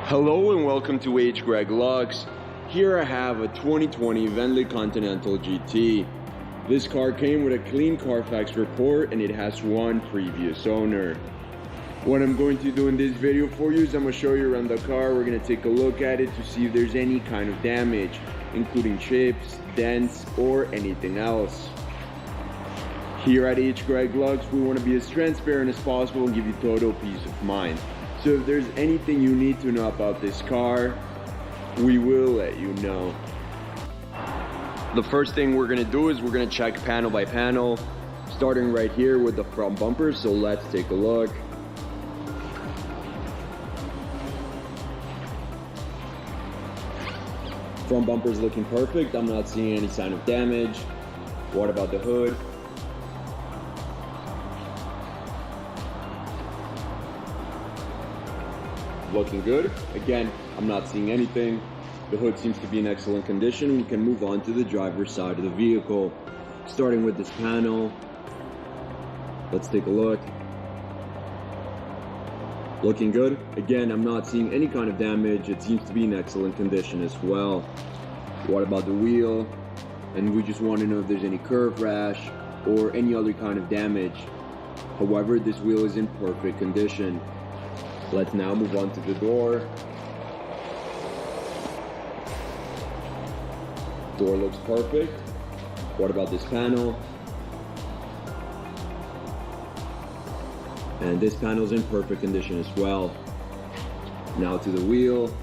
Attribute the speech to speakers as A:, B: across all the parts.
A: Hello and welcome to Greg Lux. Here I have a 2020 Bentley Continental Gt. This car came with a clean Carfax report and it has one previous owner. What I'm going to do in this video for you is I'm going to show you around the car. We're going to take a look at it to see if there's any kind of damage, including chips, dents, or anything else. Here at Greg Lux, we want to be as transparent as possible and give you total peace of mind. So if there's anything you need to know about this car, we will let you know. The first thing we're going to do is we're going to check panel by panel, starting right here with the front bumper. So let's take a look. Front bumper is looking perfect. I'm not seeing any sign of damage. What about the hood? Looking good. Again, I'm not seeing anything. The hood seems to be in excellent condition. We can move on to the driver's side of the vehicle. Starting with this panel. Let's take a look. Looking good. Again, I'm not seeing any kind of damage. It seems to be in excellent condition as well. What about the wheel? And we just want to know if there's any curve rash or any other kind of damage. However, this wheel is in perfect condition. Let's now move on to the door. Door looks perfect. What about this panel? And this panel is in perfect condition as well. Now to the wheel.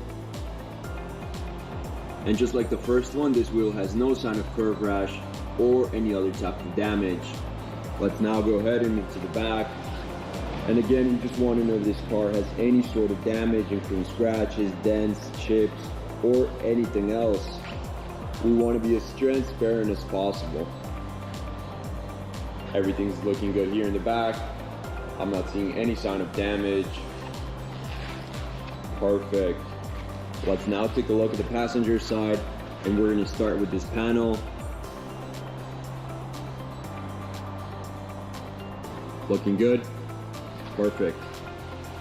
A: And just like the first one, this wheel has no sign of curve rash or any other type of damage. Let's now go ahead and move to the back. And again, we just want to know if this car has any sort of damage, including scratches, dents, chips, or anything else. We want to be as transparent as possible. Everything's looking good here in the back. I'm not seeing any sign of damage. Perfect. Let's now take a look at the passenger side, and we're going to start with this panel. Looking good. Perfect.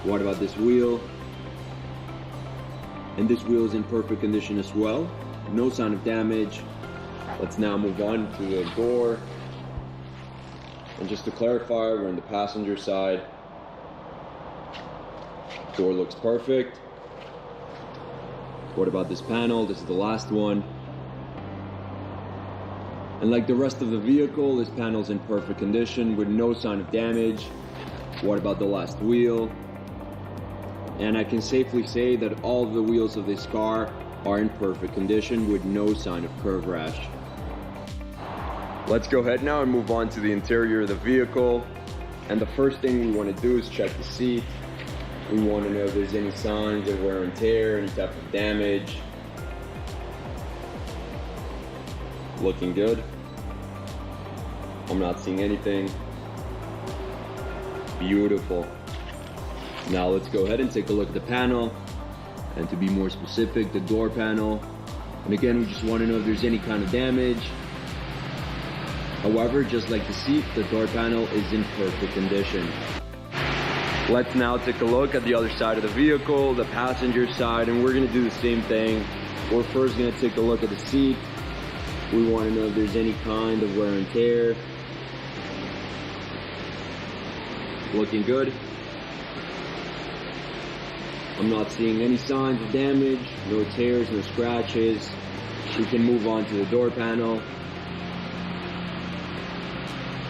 A: What about this wheel? And this wheel is in perfect condition as well. No sign of damage. Let's now move on to the door. And just to clarify, we're on the passenger side. Door looks perfect. What about this panel? This is the last one. And like the rest of the vehicle, this panel is in perfect condition with no sign of damage. What about the last wheel? And I can safely say that all of the wheels of this car are in perfect condition with no sign of curve rash. Let's go ahead now and move on to the interior of the vehicle. And the first thing we want to do is check the seat. We want to know if there's any signs of wear and tear, any type of damage. Looking good. I'm not seeing anything. Beautiful. Now let's go ahead and take a look at the panel, and to be more specific, the door panel. And again, we just want to know if there's any kind of damage. However, just like the seat, the door panel is in perfect condition. Let's now take a look at the other side of the vehicle, the passenger side, and we're going to do the same thing. We're first going to take a look at the seat. We want to know if there's any kind of wear and tear. Looking good. I'm not seeing any signs of damage, no tears, no scratches. We can move on to the door panel.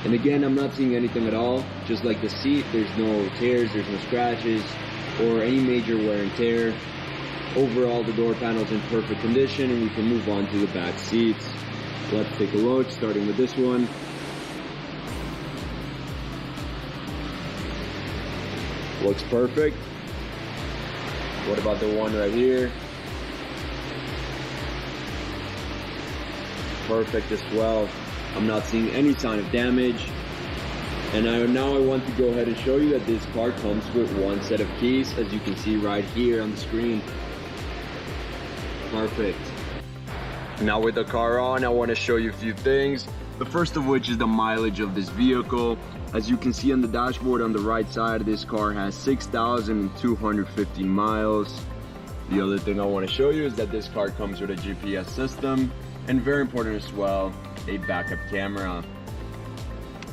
A: And again, I'm not seeing anything at all. Just like the seat, there's no tears, there's no scratches, or any major wear and tear. Overall, the door panel is in perfect condition, and we can move on to the back seats. Let's take a look, starting with this one. Looks perfect. What about the one right here? Perfect as well. I'm not seeing any sign of damage. And now I want to go ahead and show you that this car comes with one set of keys, as you can see right here on the screen. Perfect. Now with the car on, I want to show you a few things. The first of which is the mileage of this vehicle. As you can see on the dashboard on the right side, this car has 6,250 miles. The other thing I want to show you is that this car comes with a GPS system, and very important as well, a backup camera.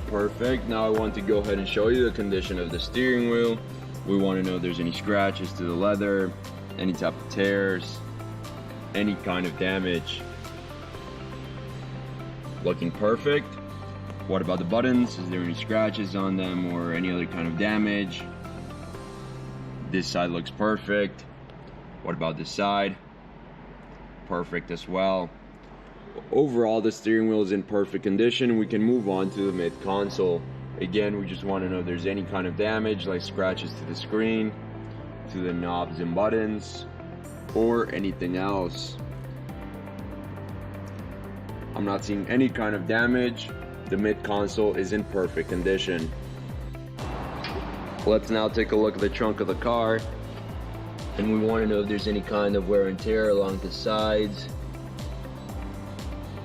A: Perfect. Now I want to go ahead and show you the condition of the steering wheel. We want to know if there's any scratches to the leather, any type of tears, any kind of damage. Looking perfect. What about the buttons? Is there any scratches on them or any other kind of damage? This side looks perfect. What about this side? Perfect as well. Overall, the steering wheel is in perfect condition. We can move on to the mid console. Again, we just want to know if there's any kind of damage, like scratches to the screen, to the knobs and buttons, or anything else. I'm not seeing any kind of damage. The mid console is in perfect condition. Let's now take a look at the trunk of the car, and we want to know if there's any kind of wear and tear along the sides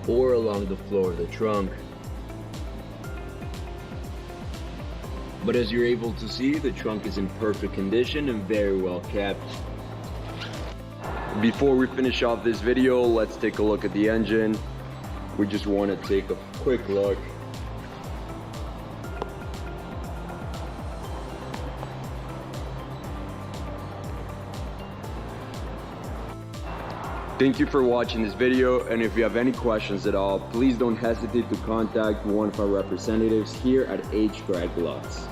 A: or along the floor of the trunk. But as you're able to see, the trunk is in perfect condition and very well kept. Before we finish off this video, let's take a look at the engine. We just want to take a quick look. Thank you for watching this video, and if you have any questions at all, please don't hesitate to contact one of our representatives here at Gt Lux.